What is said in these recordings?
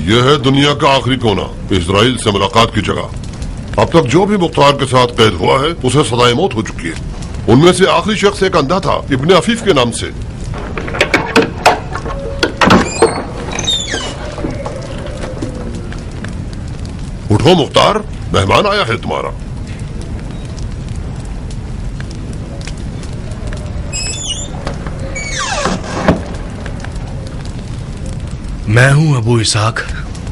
यह है दुनिया का आखिरी कोना, इजराइल से मुलाकात की जगह। अब तक जो भी मुख्तार के साथ कैद हुआ है उसे सजाए मौत हो चुकी है। उनमें से आखिरी शख्स एक अंधा था, इब्ने अफीफ के नाम से। उठो मुख्तार, मेहमान आया है तुम्हारा। मैं हूं अबू इसाक,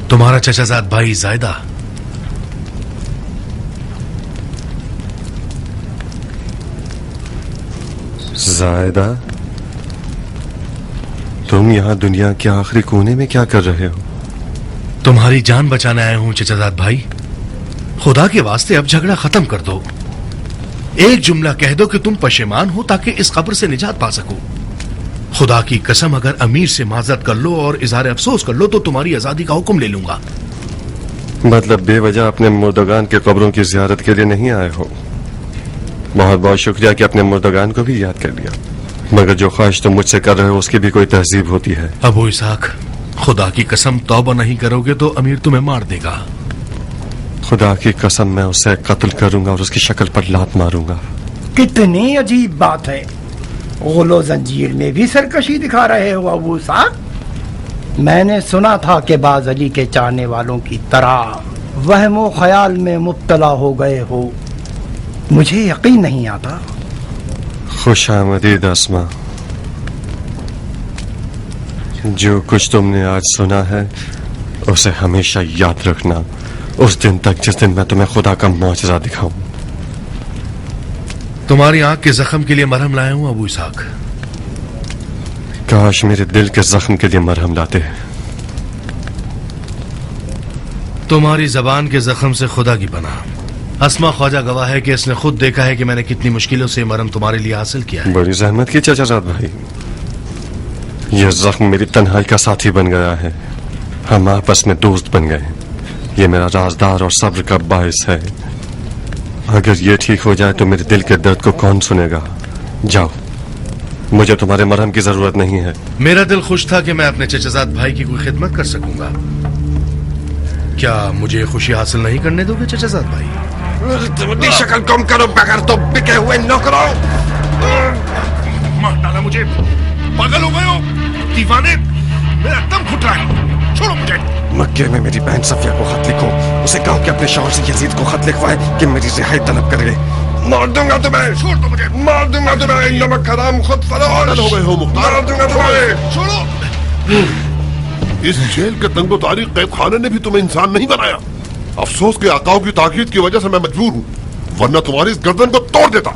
तुम्हारा चचाजाद भाई जायदा। जायदा, तुम यहाँ दुनिया के आखिरी कोने में क्या कर रहे हो? तुम्हारी जान बचाने आया हूं चचाजाद भाई। खुदा के वास्ते अब झगड़ा खत्म कर दो। एक जुमला कह दो कि तुम पशेमान हो ताकि इस कब्र से निजात पा सको। खुदा की कसम, अगर अमीर से माजरत कर लो और इजहार अफसोस कर लो तो तुम्हारी आजादी का हुक्म ले लूंगा। मतलब बेवजह अपने मुर्दगान के कब्रों की जियारत के लिए नहीं आए हो? बहुत बहुत शुक्रिया कि अपने मुर्दगान को भी याद कर लिया, मगर जो ख्वाहिश तुम मुझसे कर रहे हो उसकी भी कोई तहजीब होती है। अबू इसाक, खुदा की कसम, तौबा नहीं करोगे तो अमीर तुम्हें मार देगा। खुदा की कसम, मैं उसे कत्ल करूंगा और उसकी शक्ल पर लात मारूंगा। कितनी अजीब बात है, गोलो जंजीर में भी सरकशी दिखा रहे हो अबू इसाक। मैंने सुना था कि बाज अली के चाहने वालों की तरह वहमो ख्याल में मुब्तला हो गए हो। मुझे यकीन नहीं आता। खुशामदीद अस्मा, जो कुछ तुमने आज सुना है उसे हमेशा याद रखना, उस दिन तक जिस दिन मैं तुम्हें खुदा का मौजज़ा दिखाऊं। तुम्हारी आंख के जख्म के लिए मरहम लाया हूं अबू इसाक। काश मेरे दिल के जख्म के लिए मरहम लाते। तुम्हारी जबान के जख्म से खुदा की पनाह। अस्मा ख्वाजा गवाह है कि इसने खुद देखा है कि मैंने कितनी मुश्किलों से मरहम तुम्हारे लिए हासिल किया है। बड़ी जहमत की चचाजाद भाई, यह जख्म मेरी तन्हाई का साथी बन गया है। हम आपस में दोस्त बन गए। ये मेरा राजदार और सब्र का बायस है। अगर ये ठीक हो जाए तो मेरे दिल के दर्द को कौन सुनेगा? जाओ, मुझे तुम्हारे मरहम की जरूरत नहीं है। मेरा दिल खुश था कि मैं अपने चचाजाद भाई की कोई खिदमत कर सकूंगा। क्या मुझे खुशी हासिल नहीं करने दोगे चचाजाद भाई? शक्ल कम करो, बगैर तो बिके हुए नौकरों। मार डाला मुझे। पागल हो गए हो दीवाने? मेरा दम घुट रहा है, छोड़ो मुझे। मक्के में मेरी बहन सफिया को खत लिखो, उसे कहो कि अपने शौहर से यजीद को खत लिखवाए कि मेरी रिहाई तलब करे। मार दूंगा तुम्हें, छोड़ दो मुझे। मार दूंगा तुम्हें, नमक हराम खुद फरोश। हो गए हो मुख्तार, मार दूंगा तुम्हें। छोड़ो। इस जेल के तंगो तारीख कैद खाने ने भी तुम्हें इंसान नहीं बनाया। अफसोस के आकाओं की ताकीद की वजह से मैं मजबूर हूँ, वरना तुम्हारी इस गर्दन को तोड़ देता।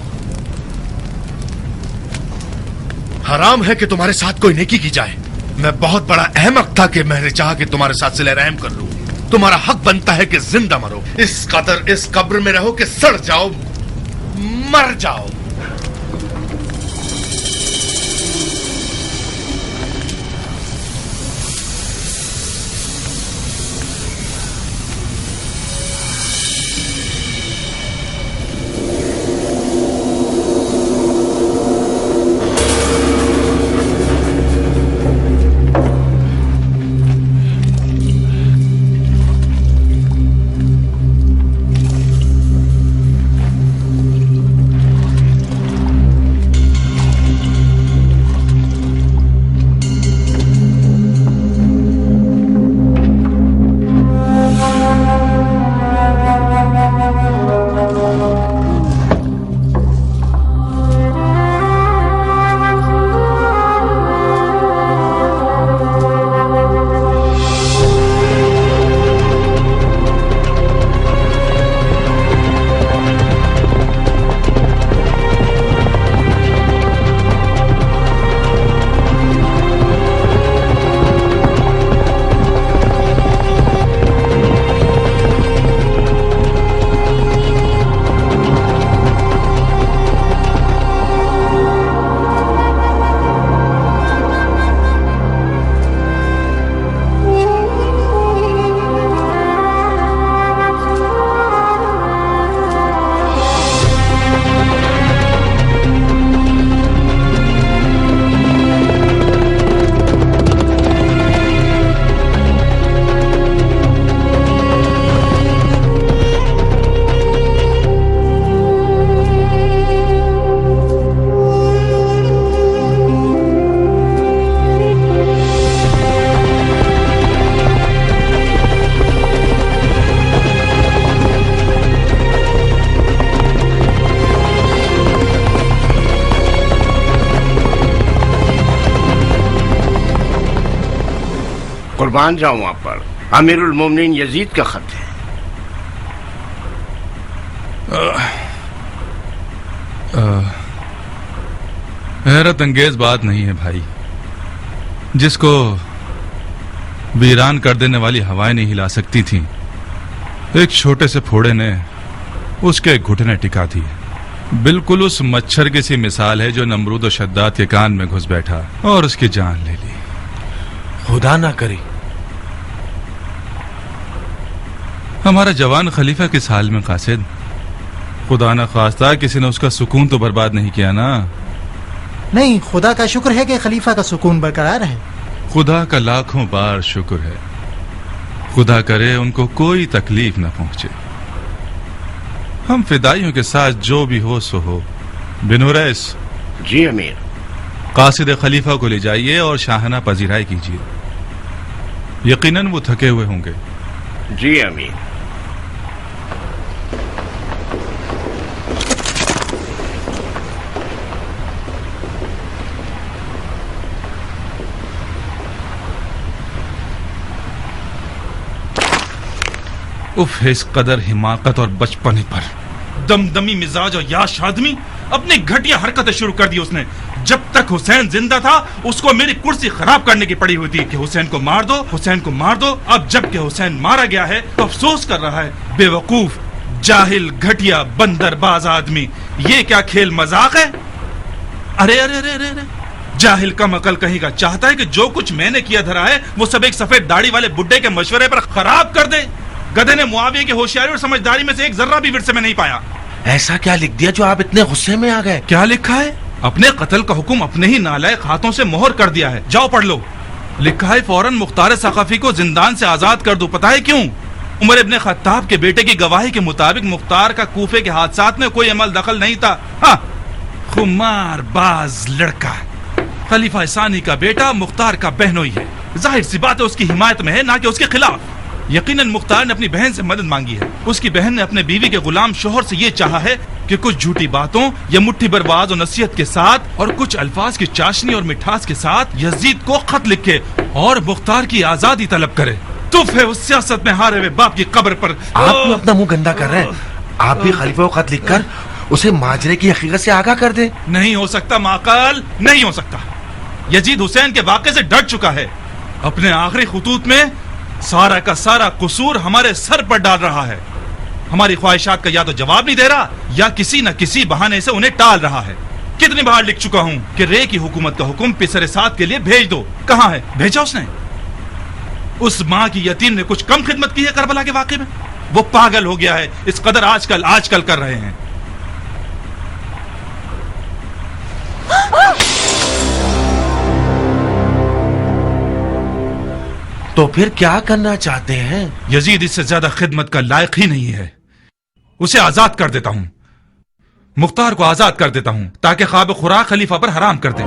हराम है कि तुम्हारे साथ कोई नेकी की जाए। मैं बहुत बड़ा अहमक था कि मैंने चाहा कि तुम्हारे साथ सिले रहम कर लूं। तुम्हारा हक बनता है कि जिंदा मरो, इस कदर इस कब्र में रहो कि सड़ जाओ, मर जाओ। कुर्बान जाऊं आप पर। अमीरुल मोमिनीन यजीद का खत है। हैरत अंगेज बात नहीं है भाई, जिसको वीरान कर देने वाली हवाएं नहीं हिला सकती थी, एक छोटे से फोड़े ने उसके घुटने टिका दिए। बिल्कुल उस मच्छर की सी मिसाल है जो नमरूद और शद्दाद के कान में घुस बैठा और उसकी जान ले ली। खुदा ना करे। हमारा जवान खलीफा किस हाल में कासिद? खुदा ना खास्ता किसी ने उसका सुकून तो बर्बाद नहीं किया ना? नहीं, खुदा का शुक्र है कि खलीफा का सुकून बरकरार है। खुदा का लाखों बार शुक्र है। खुदा करे उनको कोई तकलीफ न पहुंचे। हम फिदाइयों के साथ जो भी हो सो हो। बिन रईस। जी अमीर। कासिद खलीफा को ले जाइए और शाहना पजीराई कीजिए। यकीनन वो थके हुए होंगे। जी अमीर। उफ, इस कदर हिमाकत और बचपने पर। दमदमी मिजाज और याश आदमी, अपनी घटिया हरकतें शुरू कर दी उसने। जब तक हुसैन जिंदा था उसको मेरी कुर्सी खराब करने की पड़ी हुई थी कि हुसैन को मार दो, हुसैन को मार दो। अब जबकि हुसैन मारा गया है तो अफसोस कर रहा है। बेवकूफ, जाहिल, घटिया, बंदरबाज आदमी। ये क्या खेल मजाक है? अरे अरे अरे अरे, अरे। जाहिल कम अकल कहीं का चाहता है कि जो कुछ मैंने किया धरा है वो सब एक सफेद दाढ़ी वाले बुड्ढे के मशवरे पर खराब कर दे। गधे ने मुआविया की होशियारी और समझदारी में से एक जर्रा भी विरसे में नहीं पाया। ऐसा क्या लिख दिया जो आप इतने गुस्से में आ गए? क्या लिखा है? अपने कत्ल का हुक्म अपने ही नालायक हाथों से मोहर कर दिया है। जाओ पढ़ लो। लिखा है फौरन मुख्तार सकाफी को जिंदान से आजाद कर दो। पता है क्यों? उमर इब्ने खत्ताब के बेटे की गवाही के मुताबिक मुख्तार का कूफे के हादसात में कोई अमल दखल नहीं था। हाँ, खुमार बाज लड़का, खलीफा सानी का बेटा मुख्तार का बहनोई है। जाहिर सी बात है उसकी हिमायत में है, ना कि उसके खिलाफ। यकीनन मुख्तार ने अपनी बहन से मदद मांगी है। उसकी बहन ने अपने बीवी के गुलाम शोहर से ये चाहा है कि कुछ झूठी बातों या मुट्ठी बर्बाद और नसीहत के साथ और कुछ अल्फाज की चाशनी और मिठास के साथ यजीद को खत लिखे और मुख्तार की आजादी तलब करे। तुफ है उस सियासत में हारे हुए बाप की कब्र पर। आप क्यों अपना मुंह गंदा कर रहे हैं? आप भी खलीफा को खत लिखकर उसे माजरे की हकीकत से आगाह कर दे। नहीं हो सकता माकाल, नहीं हो सकता। यजीद हुसैन के वाक़े से डर चुका है। अपने आखिरी खुतूत में सारा का सारा कसूर हमारे सर पर डाल रहा है। हमारी ख्वाहिशात का या तो जवाब नहीं दे रहा या किसी न किसी बहाने से उन्हें टाल रहा है। कितनी बार लिख चुका हूं कि रे की हुकूमत का हुक्म पिसरे साथ के लिए भेज दो। कहां है? भेजा उसने? उस माँ की यतीम ने कुछ कम खिदमत की है करबला के वाक़े में? वो पागल हो गया है। इस कदर आजकल कर रहे हैं। तो फिर क्या करना चाहते हैं? यजीद इससे ज्यादा खिदमत का लायक ही नहीं है। उसे आजाद कर देता हूं। मुख्तार को आजाद कर देता हूं ताकि ख्वाब खुराक खलीफा पर हराम कर दे।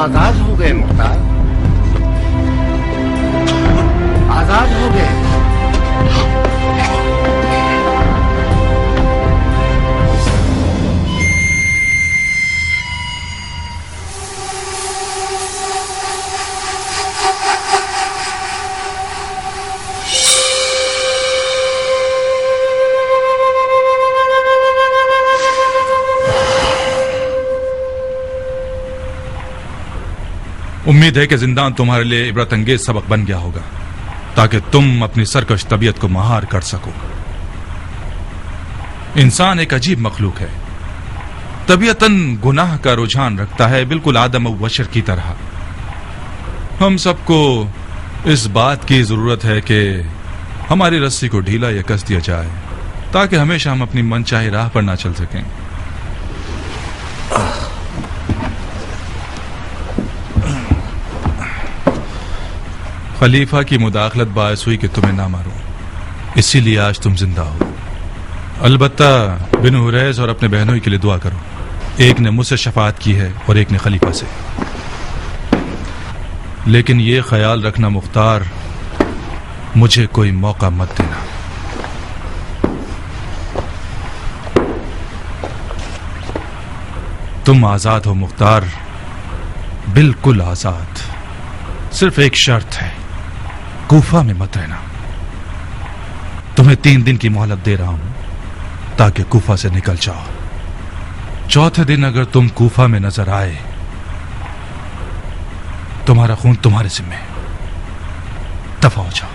आजाद हो गए मुख्तार, आजाद हो गए। उम्मीद है कि जिंदान तुम्हारे लिए इबरत अंगेज सबक बन गया होगा, ताकि तुम अपनी सरकश तबीयत को महार कर सको। इंसान एक अजीब मखलूक है, तबीयतन गुनाह का रुझान रखता है, बिल्कुल आदम और बशर की तरह। हम सबको इस बात की जरूरत है कि हमारी रस्सी को ढीला या कस दिया जाए, ताकि हमेशा हम अपनी मनचाही राह पर ना चल सकें। खलीफा की मुदाखलत बायस हुई कि तुम्हें ना मारूं, इसीलिए आज तुम जिंदा हो। अलबत्ता बिन हुरैस और अपने बहनों के लिए दुआ करो। एक ने मुझसे शफाअत की है और एक ने खलीफा से। लेकिन ये ख्याल रखना मुख्तार, मुझे कोई मौका मत देना। तुम आजाद हो मुख्तार, बिल्कुल आजाद। सिर्फ एक शर्त है, कूफा में मत रहना। तुम्हें 3 दिन की मोहलत दे रहा हूं ताकि कूफा से निकल जाओ। चौथे दिन अगर तुम कूफा में नजर आए, तुम्हारा खून तुम्हारे जिम्मे, दफा हो जाओ।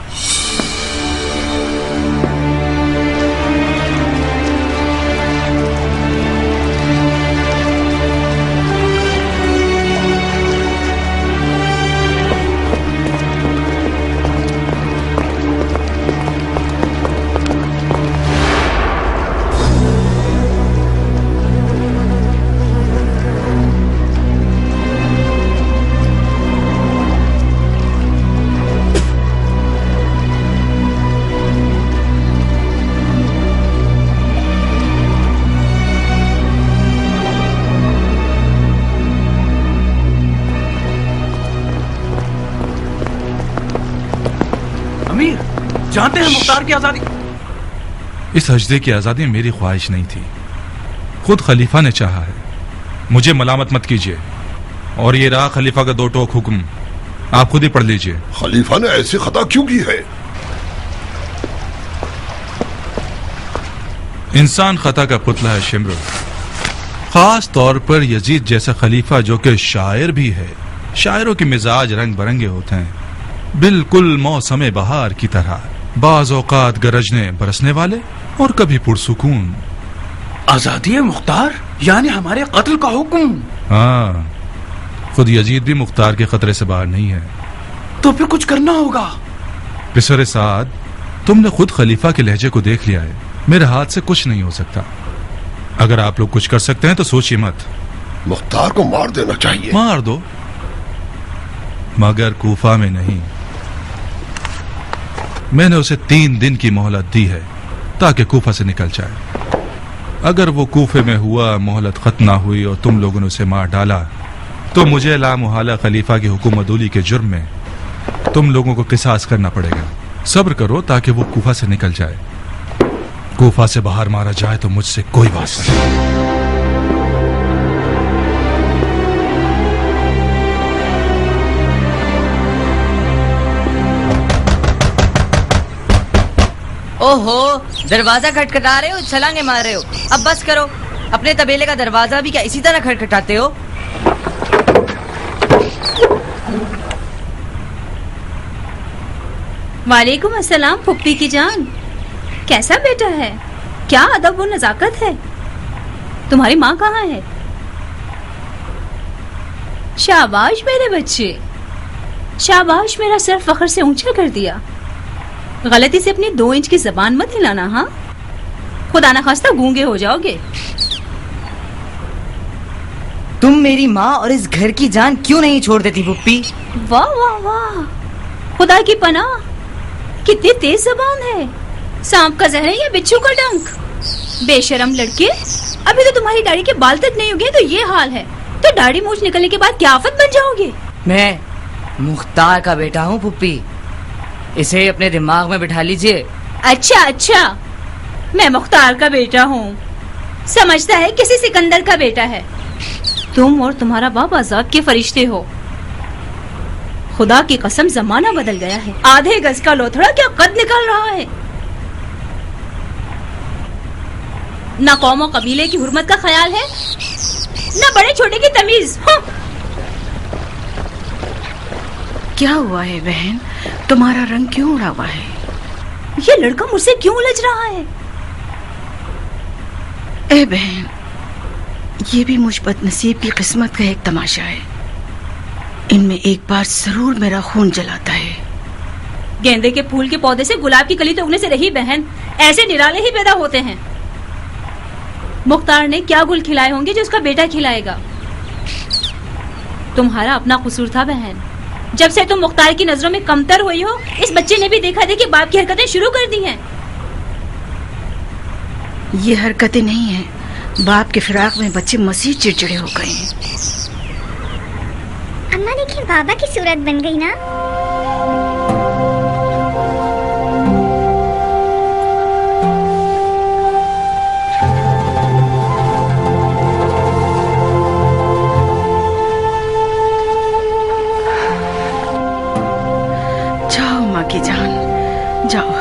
जानते हैं मुख्तार की आजादी। इस हजदे की आजादी मेरी ख्वाहिश नहीं थी, खुद खलीफा ने चाहा है। मुझे मलामत मत कीजिए। और ये रहा खलीफा का 2 टोक हुक्म, आप खुद ही पढ़ लीजिए। खलीफा ने ऐसी खता क्यों की है? इंसान खता का पुतला है शिमर, खास तौर पर यजीद जैसा खलीफा जो कि शायर भी है। शायरों के मिजाज रंग बिरंगे होते हैं, बिल्कुल मौसम बहार की तरह, बाज औकात गरजने बरसने वाले और कभी पुरसुकून। आजादी है मुख्तार, यानी हमारे कत्ल का हुक्म। हाँ, खुद यजीद भी मुख्तार के खतरे से बाहर नहीं है। तो फिर कुछ करना होगा। पिसर साद, तुमने खुद खलीफा के लहजे को देख लिया है। मेरे हाथ से कुछ नहीं हो सकता। अगर आप लोग कुछ कर सकते हैं तो सोचिए मत। मुख्तार को मार देना चाहिए। मार दो, मगर कूफा में नहीं। मैंने उसे 3 दिन की मोहलत दी है ताकि कूफा से निकल जाए। अगर वो कूफे में हुआ, मोहलत खत्म ना हुई और तुम लोगों ने उसे मार डाला, तो मुझे लामुहाला खलीफा की हुकूमतूली के जुर्म में तुम लोगों को किसास करना पड़ेगा। सब्र करो ताकि वो कूफा से निकल जाए। कूफा से बाहर मारा जाए तो मुझसे कोई बात नहीं। ओहो, दरवाजा खटखटा रहे हो, छलांगे मार रहे हो। अब बस करो। अपने तबेले का दरवाजा भी क्या इसी तरह खटखटाते हो? वालेकुम अस्सलाम फुप्पी की जान। कैसा बेटा है? क्या अदब और नजाकत है? तुम्हारी माँ कहाँ है? शाबाश मेरे बच्चे, शाबाश। मेरा सर फख्र से ऊंचा कर दिया। गलती से अपनी 2 इंच की जबान मत हिलाना। हाँ, खुदा ना खास्ता गूंगे हो जाओगे। तुम मेरी माँ और इस घर की जान क्यों नहीं छोड़ देती पुप्पी? वाह वाह वाह, खुदा की पनाह, कितनी तेज जबान है। सांप का जहर है या बिच्छू का डंक? बेशरम लड़के, अभी तो तुम्हारी दाढ़ी के बाल तक नहीं उगे तो ये हाल है। फिर दाढ़ी मूछ निकलने के बाद क्या आफत बन जाओगे? मैं मुख्तार का बेटा हूँ पुप्पी, इसे अपने दिमाग में बिठा लीजिए। अच्छा अच्छा, मैं मुख्तार का बेटा हूँ, समझता है किसी सिकंदर का बेटा है। तुम और तुम्हारा बाप अजाब के फरिश्ते हो। खुदा की कसम जमाना बदल गया है। आधे गज का लोथड़ा क्या कद निकाल रहा है। ना कौम और कबीले की हुर्मत का ख्याल है, ना बड़े छोटे की तमीज। क्या हुआ है बहन, तुम्हारा रंग क्यों उड़ा हुआ है? ये लड़का मुझसे क्यों उलझ रहा है? ए बहन, ये भी मुझ बदनसीब की किस्मत का एक तमाशा है। इनमें एक बार जरूर मेरा खून जलाता है। गेंदे के फूल के पौधे से गुलाब की कली तोड़ने से रही बहन, ऐसे निराले ही पैदा होते हैं। मुख्तार ने क्या गुल खिलाए होंगे जो उसका बेटा खिलाएगा। तुम्हारा अपना कसूर था बहन। जब से तुम मुख्तार की नजरों में कमतर हुई हो, इस बच्चे ने भी देखा देखी बाप की हरकतें शुरू कर दी हैं। ये हरकतें नहीं हैं, बाप के फिराक में बच्चे मसीह चिड़चिड़े हो गए हैं। अम्मा देखिए, बाबा की सूरत बन गई ना। जाओ माँ की जान, जाओ।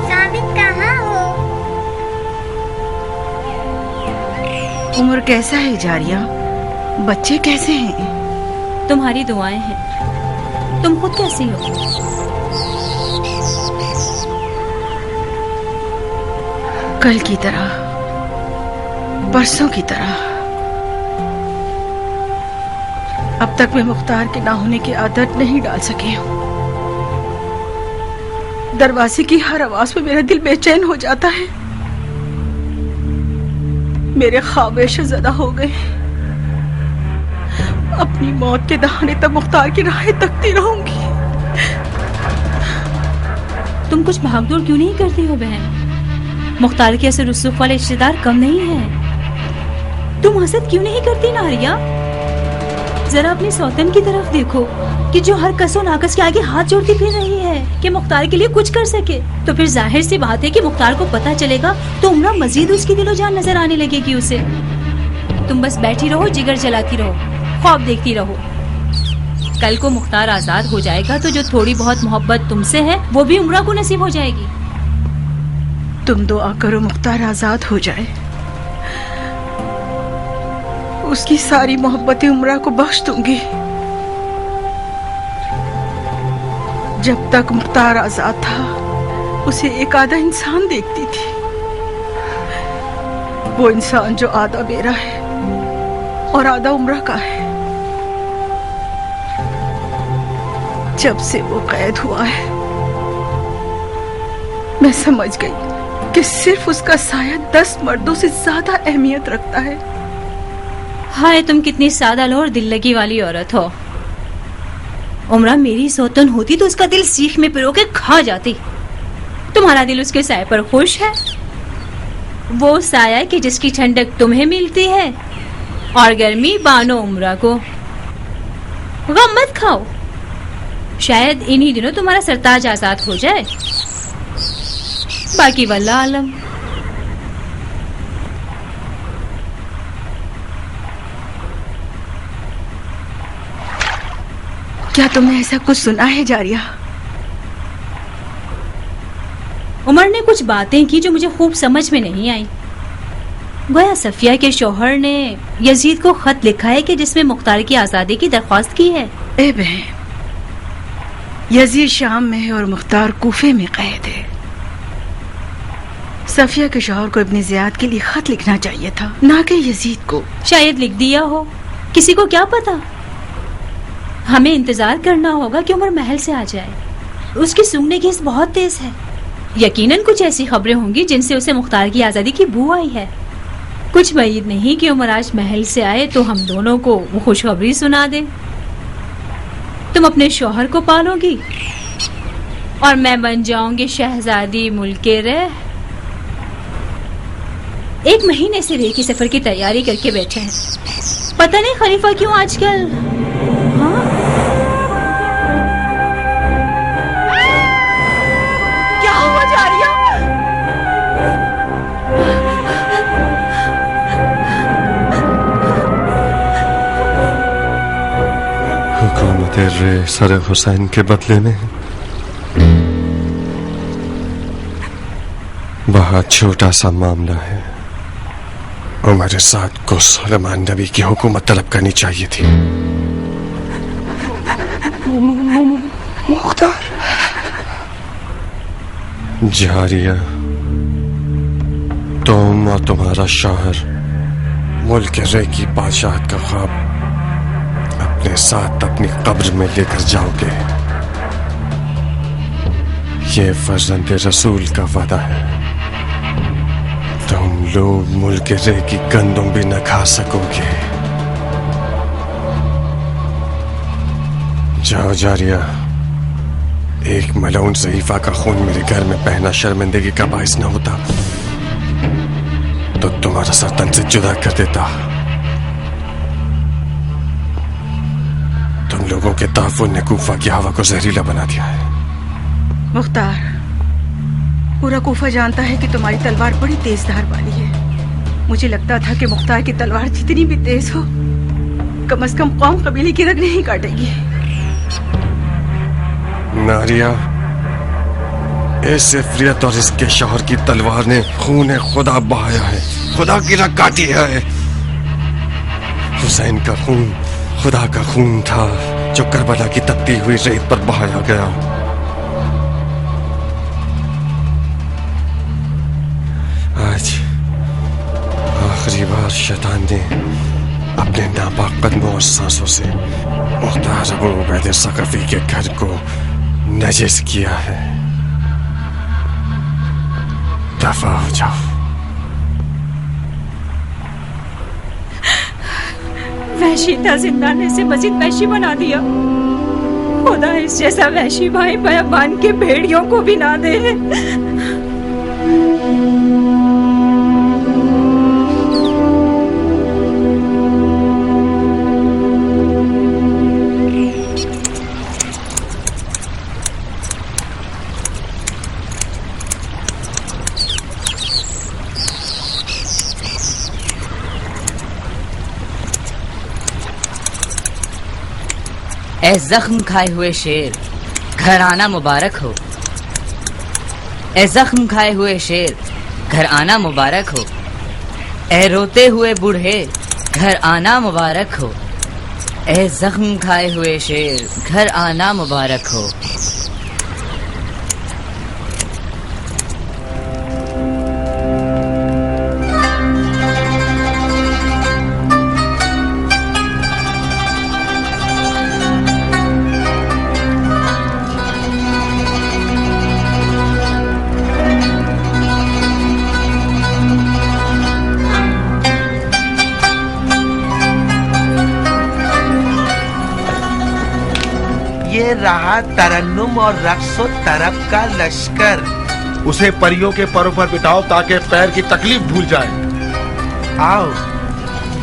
साबित कहाँ हो? उम्र कैसा है जारिया? बच्चे कैसे हैं? तुम्हारी दुआएं हैं। तुम खुद कैसी हो? कल की तरह, परसों की तरह। अब तक मैं मुख्तार के ना होने की आदत नहीं डाल सकी हूँ। दरवाजे की हर आवाज पे मेरा दिल बेचैन हो जाता है। मेरे ख्वाब शज़दा हो गए। अपनी मौत के दहाने तक मुख्तार की राहें तकती रहूंगी। तुम कुछ भागदौड़ क्यों नहीं करती हो बहन? मुख्तार के ऐसे रुसूख वाले रिश्तेदार कम नहीं है। तुम हसद क्यों नहीं करती नारिया? जरा अपनी सौतन की तरफ देखो कि जो हर कसो नाकस के आगे हाथ जोड़ती फिर रही है कि मुख्तार के लिए कुछ कर सके। तो फिर जाहिर सी बात है कि मुख्तार को पता चलेगा तो उम्रा मजीद उसकी दिलो जान नजर आने लगेगी उसे। तुम बस बैठी रहो, जिगर जलाती रहो, ख्वाब देखती रहो। कल को मुख्तार आजाद हो जाएगा तो जो थोड़ी बहुत मोहब्बत तुमसे है वो भी उम्रा को नसीब हो जाएगी। तुम दुआ करो मुख्तार आजाद हो जाए, उसकी सारी मोहब्बतें उम्रा को बख्श दूंगी। जब तक मुख्तार आजाद था उसे एक आधा इंसान देखती थी। वो इंसान जो आधा मेरा है और आधा उम्रा का है। जब से वो कैद हुआ है मैं समझ गई कि सिर्फ उसका साया 10 मर्दों से ज्यादा अहमियत रखता है। हाय, तुम कितनी सादा लो और दिल लगी वाली औरत हो। उम्रा मेरी सौतन होती तो उसका दिल सीख में पिरो के खा जाती। तुम्हारा दिल उसके साए पर खुश है। वो साया कि जिसकी ठंडक तुम्हें मिलती है और गर्मी बानो उम्रा को। गम मत खाओ, शायद इन्हीं दिनों तुम्हारा सरताज आजाद हो जाए। बाकी वल्लाह आलम। क्या तुमने ऐसा कुछ सुना है जारिया? उमर ने कुछ बातें की जो मुझे खूब समझ में नहीं आई। गोया सफिया के शौहर ने यजीद को खत लिखा है कि जिसमें मुख्तार की आजादी की दरख्वास्त की है। ए बहन, यजीद शाम में है और मुख्तार कूफे में कैद है। सफिया के शौहर को इब्ने ज़ियाद के लिए खत लिखना चाहिए था, ना कि यजीद को। शायद लिख दिया हो, किसी को क्या पता। हमें इंतजार करना होगा कि उमर महल से आ जाए। उसकी सूंघने की हिस्स बहुत तेज है। यकीनन कुछ ऐसी खबरें होंगी जिनसे उसे मुख्तार की आजादी की बू आई है। कुछ उम्मीद नहीं कि उमर आज महल से आए तो हम दोनों को वो खुशखबरी सुना दे। तुम अपने शौहर को पालोगी और मैं बन जाऊंगी शहजादी मुल्के रह। 1 महीने से रेल के सफर की तैयारी करके बैठे हैं। पता नहीं खलीफा क्यों आजकल। हाँ? क्या हुआ जारिया? हुकूमत रे सर हुसैन के बदले में बहुत छोटा सा मामला है। उमर साद को सुलेमान नबी की हुकूमत तलब करनी चाहिए थी। मुख्तार जारिया, तुम और तुम्हारा शौहर मुल्क रे की बादशाहत का ख्वाब अपने साथ अपनी कब्र में लेकर जाओगे। ये फर्जंद रसूल का वादा है। तुम लोग मुल्क रे की गंदम भी न खा सकोगे। जाओ जारिया, एक मलऊन ज़ईफा का खून मेरे घर में बहना शर्मिंदगी का बाइस न होता तो तुम्हारा सर तन से जुदा कर देता। तुम लोगों के ताफुन ने कूफा की हवा को जहरीला बना दिया है। मुख्तार, पूरा कूफा जानता है कि तुम्हारी तलवार बड़ी तेज धार वाली है। मुझे लगता था कि मुख्तार की तलवार जितनी भी तेज हो, कम से कम कौम कबीले की रग नहीं काटेगी। नारिया, इस इफ्रियत और इसके शौहर की तलवार ने खून खुदा बहाया है, खुदा की रग काटी है। हुसैन का खून खुदा का खून था जो करबला की तपती हुई रेत पर बहाया गया। आज आखिरी बार शैतान ने अपने नापाक कदमों और सांसों से मुख्तार अबू उबैद सक़फ़ी के घर को नजिस किया है। दफा हो जाओ। वहशी था, जिंदाने से मजीद वहशी बना दिया। खुदा इस जैसा वहशी भाई बयाबान के भेड़ियों को भी ना दे। ए जख्म खाए हुए शेर, घर आना मुबारक हो। ए जख्म खाए हुए शेर, घर आना मुबारक हो। ए रोते हुए बूढ़े, घर आना मुबारक हो। ए जख्म खाए हुए शेर, घर आना मुबारक हो। रहा तरन्नुम और रक्सो तरब का लश्कर। उसे परियों के परों पर बिठाओ ताकि पैर की तकलीफ भूल जाए। आओ,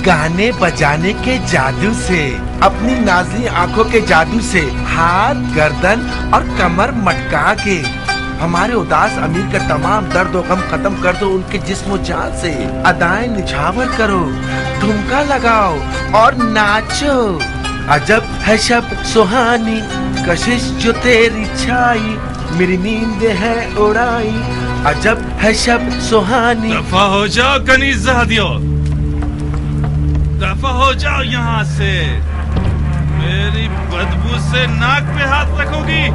गाने बजाने के जादू से, अपनी नाज़ी आंखों के जादू से हाथ, गर्दन और कमर मटका के हमारे उदास अमीर का तमाम दर्द और गम खत्म कर दो। उनके जिस्म जान से अदाएं निछावर करो, ठुमका लगाओ और नाचो। अजब है शब सुहानी, कशिश जो तेरी छाई, मेरी नींद है उड़ाई। अजब है शब सुहानी। दफा हो जाओ कनीज़ादियो, दफा हो जाओ यहाँ से। मेरी बदबू से नाक पे हाथ रखोगी।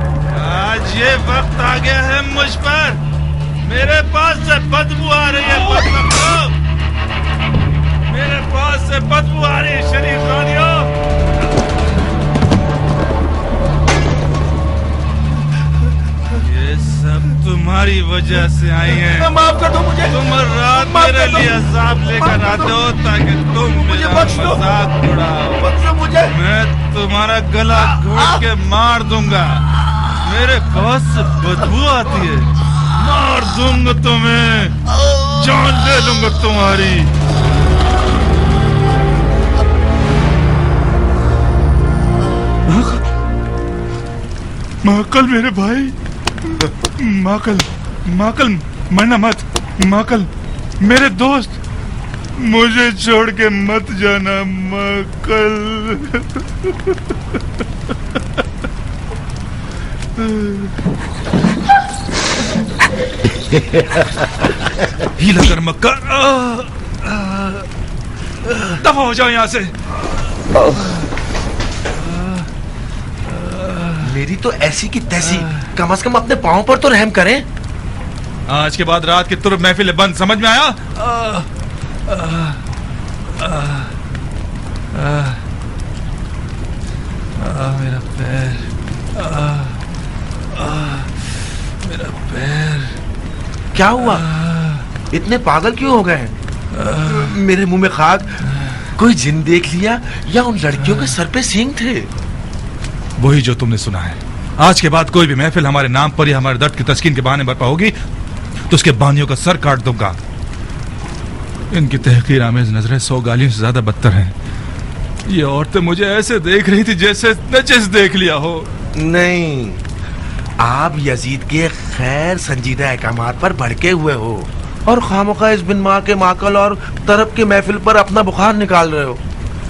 आज ये वक्त आ गया है मुझ पर। मेरे पास से बदबू आ रही है, मेरे पास से बदबू आ रही है शरीफ जादियो। तुम्हारी वजह से आई है। माफ कर दो मुझे। तुम रात मेरे लिए अज़ाब लेकर आते हो ताकि तुम मेरा मजाक उड़ाओ। मुझे मैं तुम्हारा गला घोट के मार दूंगा। मेरे पास से बदबू आती है, मार दूंगा तुम्हें। जान ले लूंगा तुम्हारी। माकल मेरे भाई, माकल माकल मरना मत। माकल मेरे दोस्त, मुझे छोड़ के मत जाना माकल। हीला कर मक्कर, दफा हो जाओ यहाँ से। मेरी तो ऐसी की तैसी, कम से कम अपने पाँव पर तो रहम करें। आज के बाद रात की तुर्क महफिल बंद, समझ में आया? मेरा पैर, मेरा पैर। क्या हुआ? इतने पागल क्यों हो गए? मेरे मुंह में खाक, कोई जिन देख लिया या उन लड़कियों के सर पे सींग थे? वही जो तुमने सुना है। आज के बाद कोई भी महफिल हमारे नाम पर या हमारे दर्द की तस्कीन के बहाने बरपा होगी तो उसके बानियों का सर काट दूंगा। इनकी तहकीर आमेज नजरें 100 गालियों से ज्यादा बदतर हैं। ये औरतें मुझे ऐसे देख रही थी जैसे नचिस देख लिया हो। नहीं, आप यजीद के खैर संजीदा अहकामात पर भड़के हुए हो और खामखा इस बिन माँ के माकल और तरफ के महफिल पर अपना बुखार निकाल रहे हो।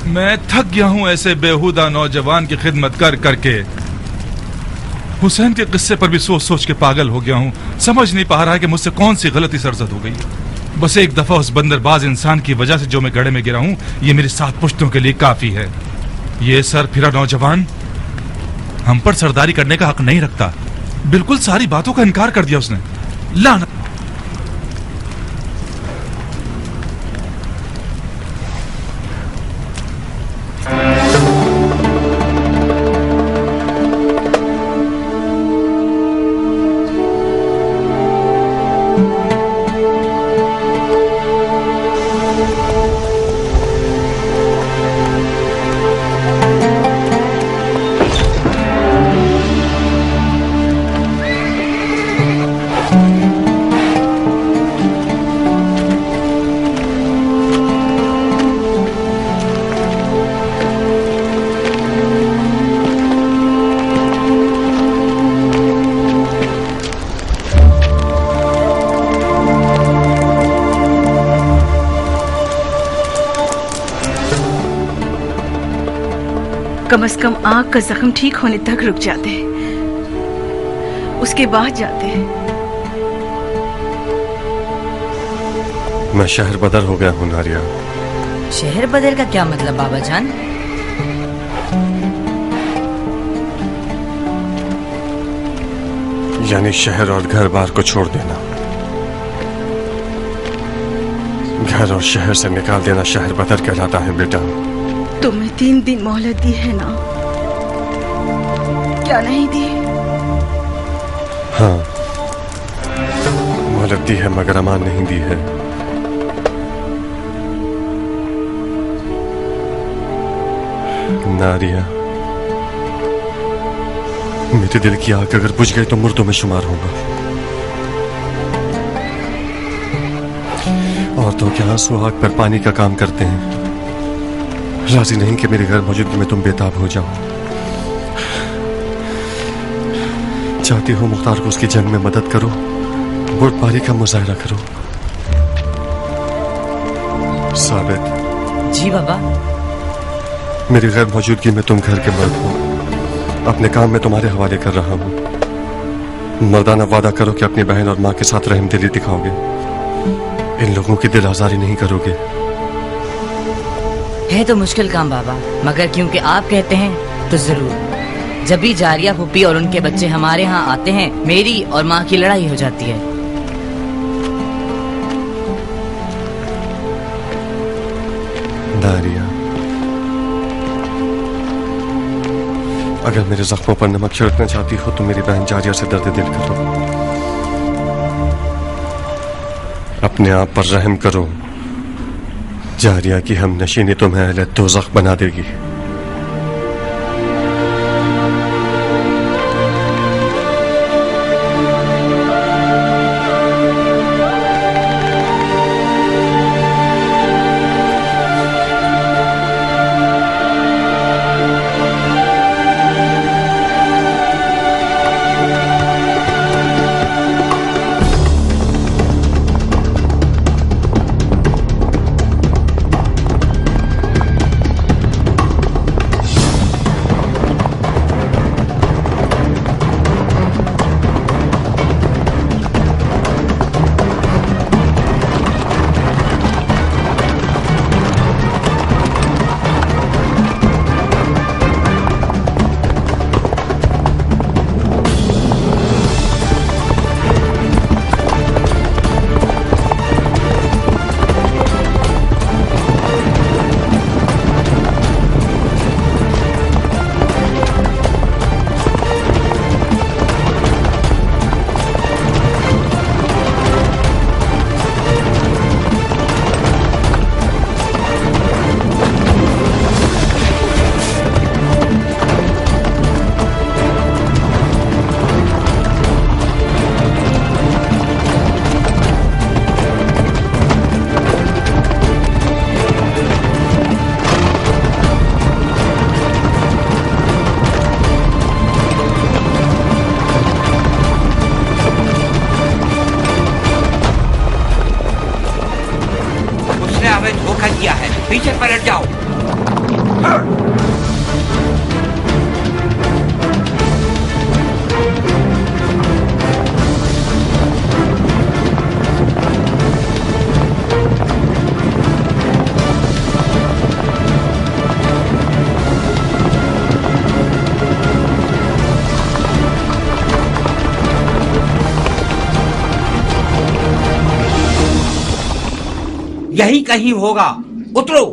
मैं थक गया हूं ऐसे बेहुदा नौजवान की खिदमत कर करके। हुसैन के किस्से पर भी सोच सोच के पागल हो गया हूं। समझ नहीं पा रहा है कि मुझसे कौन सी गलती सरजद हो गई। बस एक दफा उस बंदरबाज इंसान की वजह से जो मैं गड्ढे में गिरा हूं, ये मेरी 7 पुश्तों के लिए काफी है। ये सर फिरा नौजवान हम पर सरदारी करने का हक नहीं रखता। बिल्कुल सारी बातों का इनकार कर दिया उसने। लानत। कम से कम आंख का जख्म ठीक होने तक रुक जाते, उसके बाद जाते। मैं शहर बदर हो गया हूँ नारिया। शहर बदल का क्या मतलब बाबा जान? यानी शहर और घर बार को छोड़ देना। घर और शहर से निकाल देना शहर बदर कहलाता है बेटा। तुम्हें 3 दिन मोहलत दी है ना? क्या नहीं दी? हाँ, मोहलत दी है मगर अमान नहीं दी है। नारिया, मेरे दिल की आग अगर बुझ गई तो मुर्दों में शुमार होगा। औरतों के आंसू आग पर पानी का काम करते हैं। राजी नहीं कि मेरे घर मौजूदगी में तुम बेताब हो जाओ। चाहती हो मुख्तार को उसकी जंग में मदद करो, बुर्दबारी का मुजाहरा करो। साबित। जी बाबा। मेरी गैर मौजूदगी में तुम घर के मर्द हो। अपने काम में तुम्हारे हवाले कर रहा हूं। मर्दाना वादा करो कि अपनी बहन और माँ के साथ रहमदिली दिखाओगे। इन लोगों की दिल आजारी नहीं करोगे। है तो मुश्किल काम बाबा, मगर क्योंकि आप कहते हैं तो जरूर। जब भी जारिया फूफी और उनके बच्चे हमारे यहाँ आते हैं, मेरी और माँ की लड़ाई हो जाती है। दारिया, अगर मेरे जख्मों पर नमक छिड़कना चाहती हो तो मेरी बहन जारिया से दर्द दिल करो। अपने आप पर रहम करो। जारिया की हम नशीनी तुम्हें अहले दोज़ख बना देगी। यही कहीं होगा। उतरो,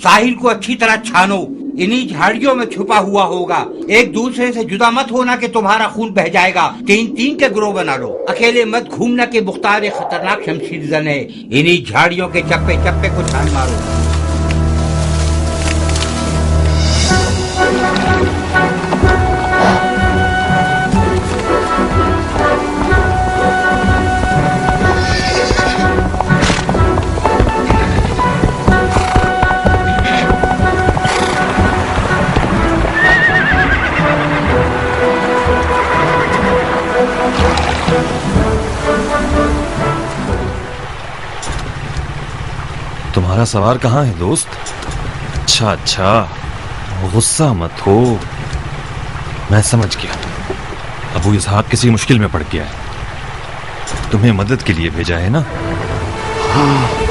साहिल को अच्छी तरह छानो, इन्हीं झाड़ियों में छुपा हुआ होगा। एक दूसरे से जुदा मत होना कि तुम्हारा खून बह जाएगा। 3-3 के ग्रोह बना लो। अकेले मत घूमना कि मुख्तार एक खतरनाक शमशीर जन है। इन्हीं झाड़ियों के चप्पे चप्पे को छान मारो। तुम्हारा सवार कहाँ है दोस्त? अच्छा अच्छा, गुस्सा मत हो, मैं समझ गया। अबू इसहाक किसी मुश्किल में पड़ गया है, तुम्हें मदद के लिए भेजा है ना? हाँ।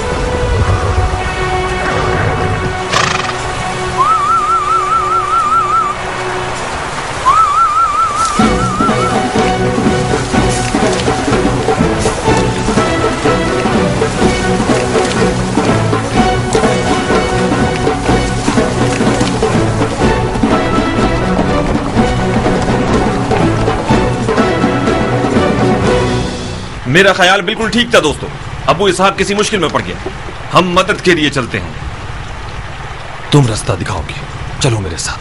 मेरा ख्याल बिल्कुल ठीक था दोस्तों। अबू इसहाक किसी मुश्किल में पड़ गया, हम मदद के लिए चलते हैं। तुम रास्ता दिखाओगे, चलो मेरे साथ।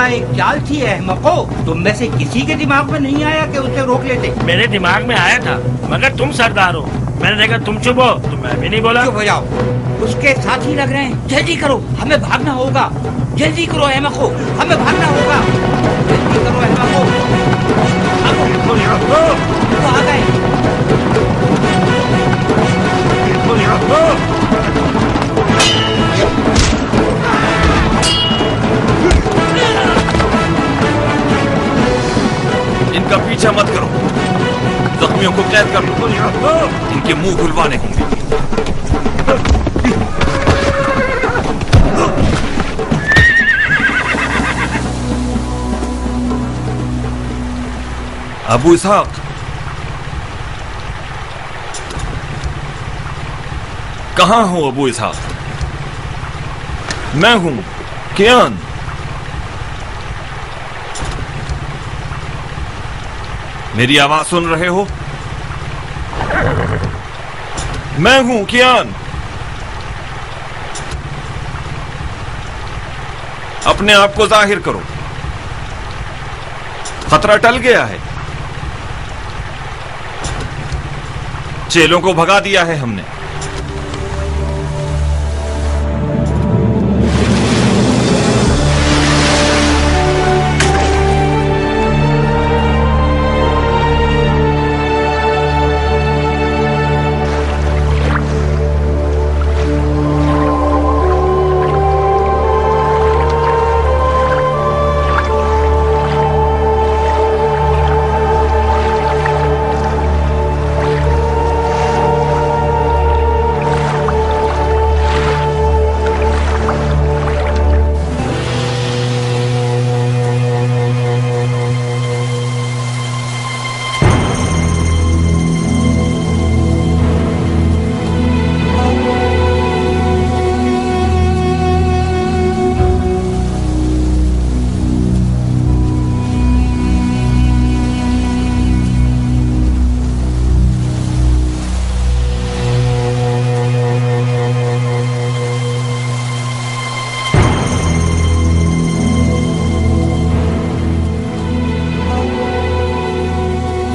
एक चाल थी अहमको, तुम में से किसी के दिमाग में नहीं आया कि उसे रोक लेते? मेरे दिमाग में आया था, मगर तुम सरदार हो, मैंने देखा तुम चुप हो तो मैं भी नहीं बोला। चुप हो जाओ, उसके साथी लग रहे हैं। जल्दी करो, हमें भागना होगा। जल्दी करो अहमको, हमें भागना होगा। जल्दी करो अहमको। वो आ गए। इनका पीछा मत करो, जख्मियों को कैद कर लो, इनके मुंह खुलवाने होंगे। अबू इसहाक, कहां हो अबू इसहाक? मैं हूं कियान। मेरी आवाज सुन रहे हो? मैं हूं कियान। अपने आप को जाहिर करो, खतरा टल गया है। चेलों को भगा दिया है हमने।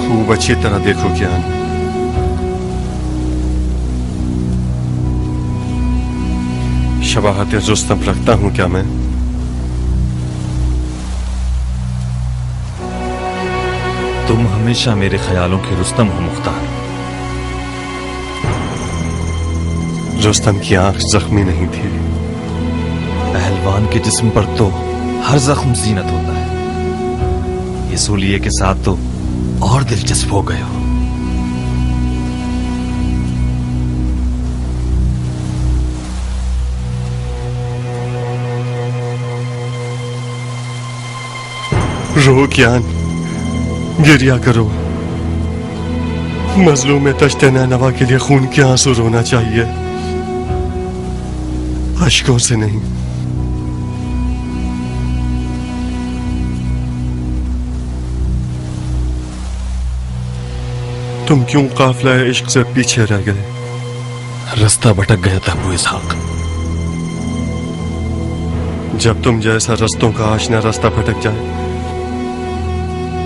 खूब अच्छी तरह देखो कियान, शबाहत रुस्तम रखता हूं क्या मैं? तुम हमेशा मेरे ख्यालों के रुस्तम हो मुख्तार। रुस्तम की आंख जख्मी नहीं थी। पहलवान के जिस्म पर तो हर जख्म जीनत होता है, ये सूलिये के साथ तो और दिलचस्प हो गए हो। रो ज्ञान, गिरिया करो। मजलूम में तश्ते नैनवा के लिए खून के आंसू रोना चाहिए, अश्कों से नहीं। तुम क्यों काफिला इश्क से पीछे रह गए? रास्ता भटक गया था अबू इसहाक। जब तुम जैसा रस्तों का आशना रास्ता भटक जाए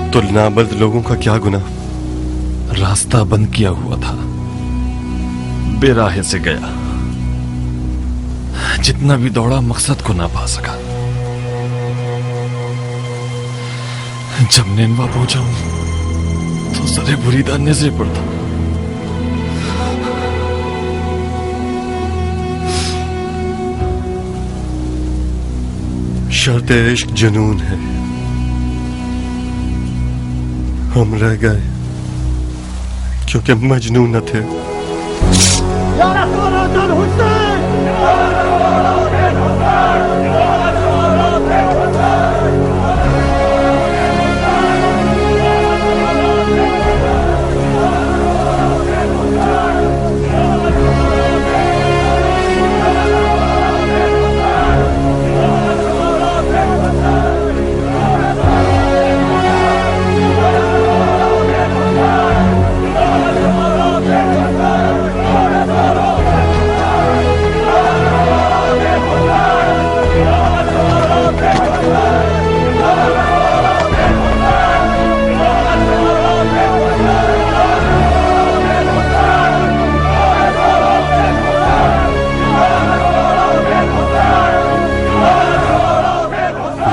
तो नाबल्द लोगों का क्या गुनाह? रास्ता बंद किया हुआ था, बेराहे से गया। जितना भी दौड़ा मकसद को ना पा सका। जब नेनवा पहुंचा तो सरे बुरीदा नजरे पड़ता। शर्त इश्क जुनून है, हम रह गए क्योंकि मजनून न थे।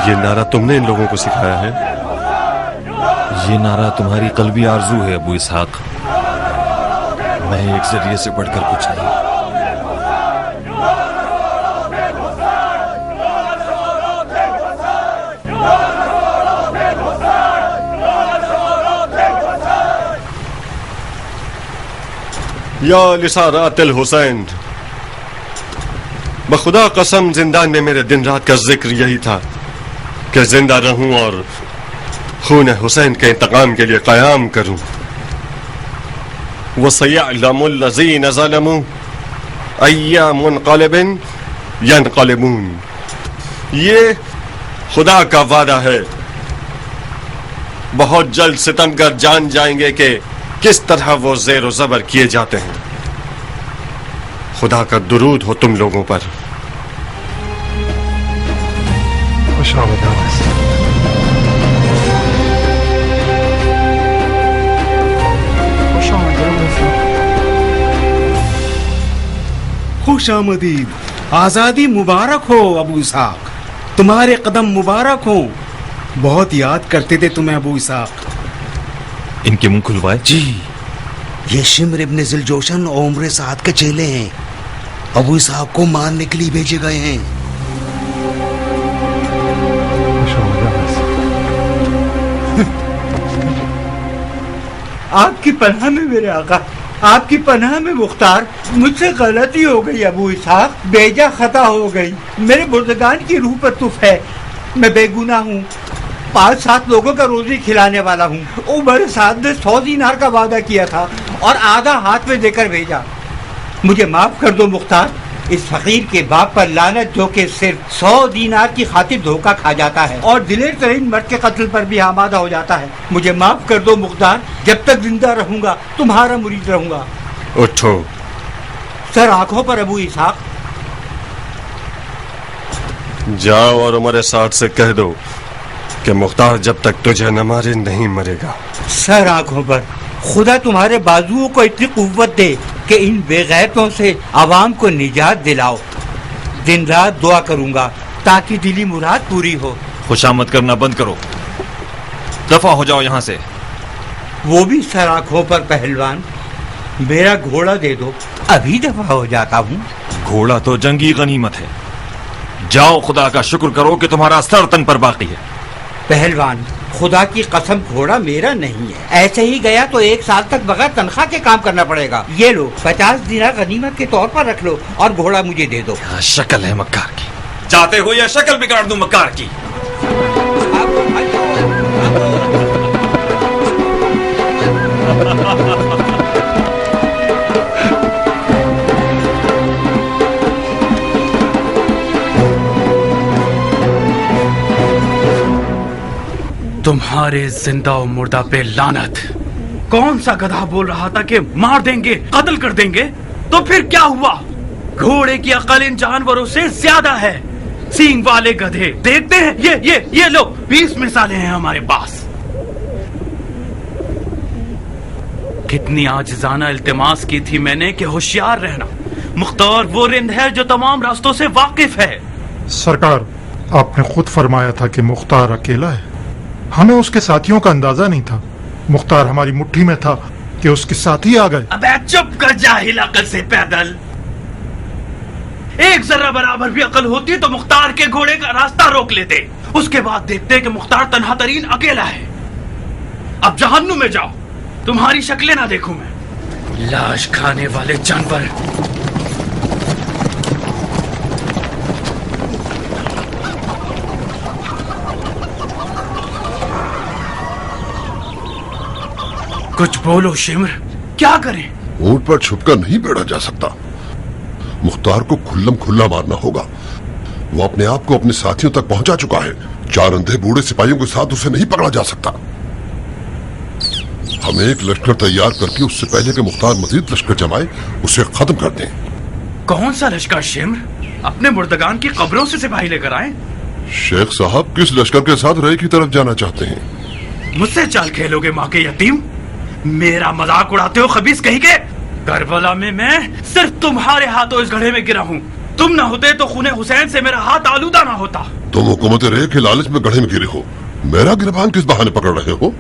ये नारा तुमने इन लोगों को सिखाया है? ये नारा तुम्हारी कल्बी आरजू है अबू इसहाक। मैं एक जरिए से बढ़कर कुछ नहीं। या लिसारातिल हुसैन, बखुदा कसम जिंदान में मेरे दिन रात का जिक्र यही था कि जिंदा रहूं और खून हुसैन के इंतकाम के लिए कयाम करूं। वसयअलमुल लज़ीन ज़लमू अय्या मुनक़लिबिन यनक़लिबून। ये खुदा का वादा है, बहुत जल्द सितमगर जान जाएंगे कि किस तरह वो ज़ेर व ज़बर किए जाते हैं। खुदा का दुरूद हो तुम लोगों पर। खुश आमदीद, आजादी मुबारक हो अबू इसहाक, तुम्हारे कदम मुबारक हो। बहुत याद करते थे तुम्हें अबू इसहाक। इनके मुंह खुलवाए। जी, ये शिम्र इब्न जिलजोशन और उम्र साद के चेले हैं, अबू इसहाक को मारने के लिए भेजे गए हैं। आपकी पनाह में मेरे आका, आपकी पनाह में मुख्तार। मुझसे गलती हो गई अबू इसहाक, बेजा खता हो गई। मेरे बुर्दगान की रूह पर तुफ है, मैं बेगुनाह हूँ। 5-7 लोगों का रोजी खिलाने वाला हूँ। उमर साद ने 100 दीनार का वादा किया था और आधा हाथ में देकर भेजा। मुझे माफ कर दो मुख्तार, इस फकीर के बाप पर लानत जो कि सिर्फ 100 दीनार की खातिर धोखा खा जाता है और दिलेर तरीन मर्द के कत्ल पर भी आमादा हो जाता है। मुझे माफ कर दो मुख्तार, जब तक जिंदा रहूंगा तुम्हारा मुरीद रहूंगा। उठो। सर आंखों पर अबू इसहाक। जाओ और उमर साद से कह दो कि मुख्तार जब तक तुझे न मारे नहीं मरेगा। सर आंखों पर। खुदा तुम्हारे बाजुओं को इतनी कुव्वत दे कि इन बेगैरतों से आवाम को निजात दिलाओ। दिन रात दुआ करूंगा ताकि दिली मुराद पूरी हो। खुशामद करना बंद करो, दफा हो जाओ यहाँ से। वो भी सराखों पर पहलवान। मेरा घोड़ा दे दो, अभी दफा हो जाता हूँ। घोड़ा तो जंगी गनीमत है। जाओ, खुदा का शुक्र करो कि तुम्हारा सर तन पर बाकी है। पहलवान, खुदा की कसम घोड़ा मेरा नहीं है। ऐसे ही गया तो 1 साल तक बगैर तनख्वाह के काम करना पड़ेगा। ये लो 50 दिनार गनीमत के तौर पर रख लो और घोड़ा मुझे दे दो। शक्ल है मक्कार की, चाहते हो या शक्ल बिगाड़ दूं मक्कार की। तुम्हारे जिंदा और मुर्दा पे लानत। कौन सा गधा बोल रहा था कि मार देंगे, कत्ल कर देंगे? तो फिर क्या हुआ? घोड़े की अकल इन जानवरों से ज्यादा है। सींग वाले गधे, देखते हैं ये लो 20 मिसालें हैं हमारे पास। कितनी आजिजाना इल्तिमास की थी मैंने कि होशियार रहना। मुख्तार वो रिंद है जो तमाम रास्तों से वाकिफ है। सरकार, आपने खुद फरमाया था कि मुख्तार अकेला है। हमें उसके साथियों का अंदाजा नहीं था। मुख्तार हमारी मुट्ठी में था कि उसके साथी आ गए। अबे चुप कर, जाहिल अकल से पैदल। एक जरा बराबर भी अकल होती तो मुख्तार के घोड़े का रास्ता रोक लेते। उसके बाद देखते कि मुख्तार तन्हा तरीन अकेला है। अब जहन्नुम में जाओ, तुम्हारी शक्लें ना देखूं मैं। लाश खाने वाले जानवर। कुछ बोलो शिमर, क्या करें? ऊंट पर छुपकर नहीं बैठा जा सकता। मुख्तार को खुल्लम खुल्ला मारना होगा। वो अपने आप को अपने साथियों तक पहुंचा चुका है। 4 अंधे बूढ़े सिपाहियों के साथ उसे नहीं पकड़ा जा सकता। हम एक लश्कर तैयार करके उससे पहले कि मुख्तार मजीद लश्कर जमाए उसे खत्म कर दें। कौन सा लश्कर शिमर? अपने मुर्दगान की कब्रों से सिपाही लेकर आए। शेख साहब किस लश्कर के साथ रे की तरफ जाना चाहते हैं? मुझसे चाल खेलोगे माँ के यतीम? मेरा मजाक उड़ाते हो खबीस कहीं के? करबला में मैं सिर्फ तुम्हारे हाथों इस गड्ढे में गिरा हूँ। तुम ना होते तो खूने हुसैन से मेरा हाथ आलूदा ना होता। तुम हुकूमत रे के लालच में गड्ढे में गिरे हो। मेरा गिरबान किस बहाने पकड़ रहे हो?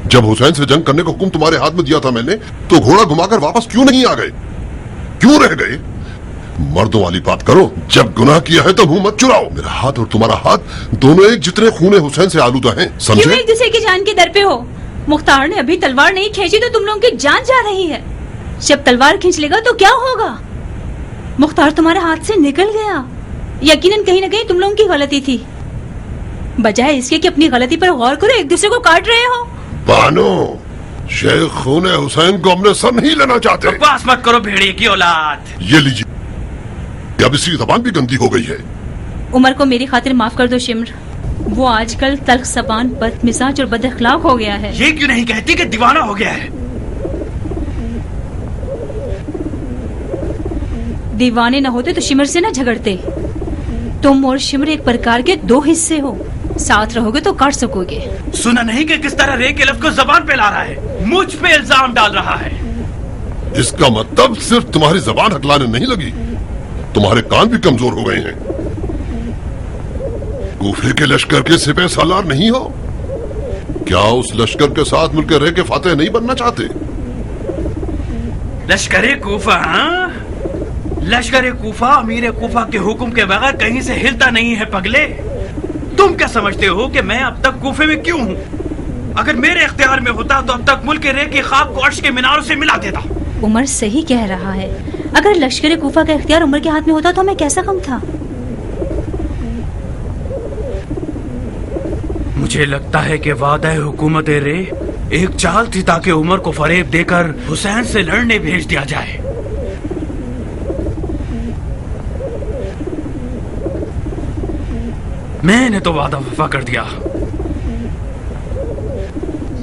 जब हुसैन से जंग करने का हुक्म तुम्हारे हाथ में दिया था मैंने, तो घोड़ा घुमाकर वापस क्यों नहीं आ गए? क्यों रह गए? मर्दों वाली बात करो। जब गुनाह किया है तो मुंह मत चुराओ। मेरा हाथ और तुम्हारा हाथ दोनों एक जितने खूने हुसैन से आलूदा हैं, समझे? क्यों एक दूसरे की जान के दर पे हो? मुख्तार ने अभी तलवार नहीं खींची तो तुम लोगों की जान जा रही है। जब तलवार खींच लेगा तो क्या होगा? मुख्तार तुम्हारे हाथ से निकल गया। यकीनन कहीं न कहीं तुम लोगों की गलती थी। बजाय इसके कि अपनी गलती पर गौर करो, एक दूसरे को काट रहे हो। बानो, शेख खूने हुसैन को अपने सर नहीं लेना चाहते। बकवास मत करो भेड़िए की औलाद। ये लीजिए, अब इसकी जबान भी गंदी हो गई है। उमर को मेरी खातिर माफ कर दो शिमर। वो आजकल तल्ख जबान, बदमिजाज और बदअखलाक हो गया है। ये क्यों नहीं कहती कि दीवाना हो गया है? दीवाने न होते तो शिमर से न झगड़ते। तुम और शिमर एक प्रकार के 2 हिस्से हो। साथ रहोगे तो काट सकोगे। सुना नहीं कि किस तरह रे के लफ्ज को जबान पे ला रहा है, मुझ पे इल्जाम डाल रहा है। इसका मतलब सिर्फ तुम्हारी जबान हकलाने नहीं लगी, तुम्हारे कान भी कमजोर हो गए हैं। कूफे के लश्कर के सिपह सालार नहीं हो क्या? उस लश्कर के साथ मिलकर रह के फातेह नहीं बनना चाहते? लश्कर कूफा? हाँ, लश्कर कूफा अमीर कूफा के हुक्म के बगैर कहीं से हिलता नहीं है पगले। तुम क्या समझते हो कि मैं अब तक कूफे में क्यों हूँ? अगर मेरे इख्तियार में होता तो अब तक मुल्क रे की खाक को अर्श के मीनारों से मिला देता। उमर सही कह रहा है। अगर लश्कर कूफा का इख्तियार उमर के हाथ में होता तो हमें कैसा कम था। मुझे लगता है कि वादा हुकूमत रे एक चाल थी ताकि उमर को फरेब देकर हुसैन से लड़ने भेज दिया जाए। मैंने तो वादा वफा कर दिया,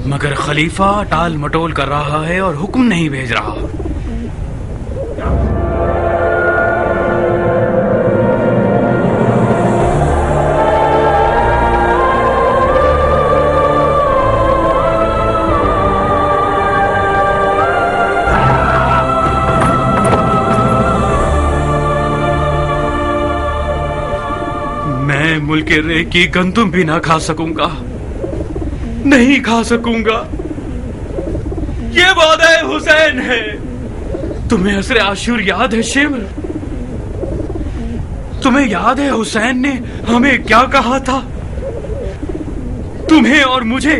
मगर खलीफा टाल मटोल कर रहा है और हुक्म नहीं भेज रहा। मैं मुल्क रे की गंदुम भी ना खा सकूंगा, नहीं खा सकूंगा। ये वादा हुसैन है। तुम्हें असर आशूर याद है शिमर? तुम्हें याद है हुसैन ने हमें क्या कहा था? तुम्हें और मुझे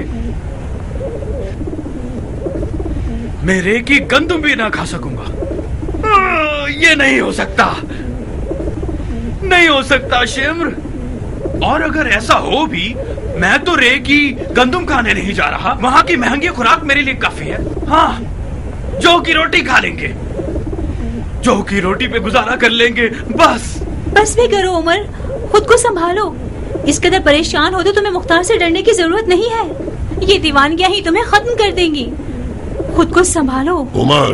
मैं रे की गंदम भी ना खा सकूंगा। ये नहीं हो सकता, नहीं हो सकता शिमर। और अगर ऐसा हो भी, मैं तो रे की गंदम खाने नहीं जा रहा। वहां की महंगी खुराक मेरे लिए काफी है। हाँ, जौ की रोटी खा लेंगे, जौ की रोटी पे गुजारा कर लेंगे बस। बस भी करो उमर, खुद को संभालो। इस कदर परेशान हो तो तुम्हें मुख्तार से डरने की जरूरत नहीं है। ये दीवानगियां ही तुम्हें खत्म कर देंगी। खुद को संभालो। उमर,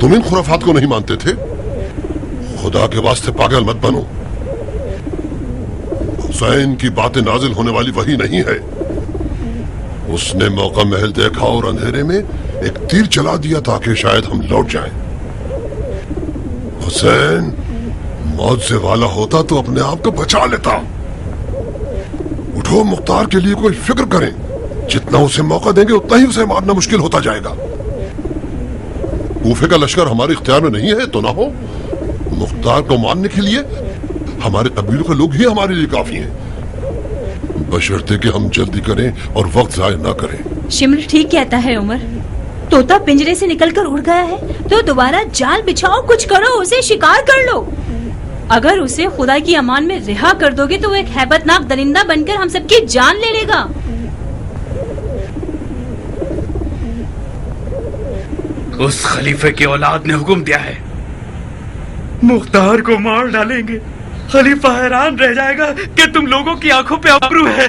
तुम इन खुराफात को नहीं मानते थे? खुदा के वास्ते पागल मत बनो। हुसैन की बातें नाजिल होने वाली वही नहीं है। उसने मौका महल देखा और अंधेरे में एक तीर चला दिया ताकि शायद हम लौट जाएं। हुसैन मौत से वाला होता तो अपने आप को बचा लेता। उठो, मुख्तार के लिए कोई फिक्र करें। जितना उसे मौका देंगे उतना ही उसे मारना मुश्किल होता जाएगा। कूफे का लश्कर हमारे इख्तियार में नहीं है तो ना हो। मुख्तार को मारने के लिए हमारे कबीलों के लोग ही हमारे लिए काफी हैं, बशर्ते कि हम जल्दी करें और वक्त जाया ना करें। शिमर ठीक कहता है उमर। तोता पिंजरे से निकलकर उड़ गया है तो दोबारा जाल बिछाओ, कुछ करो, उसे शिकार कर लो। अगर उसे खुदा की अमान में रिहा कर दोगे तो वो एक हैबतनाक दरिंदा बनकर हम सबकी जान ले लेगा। उस खलीफे की औलाद ने हुक्म दिया है, मुख्तार को मार डालेंगे। खलीफा हैरान रह जाएगा कि तुम लोगों की आंखों पे अबरू है।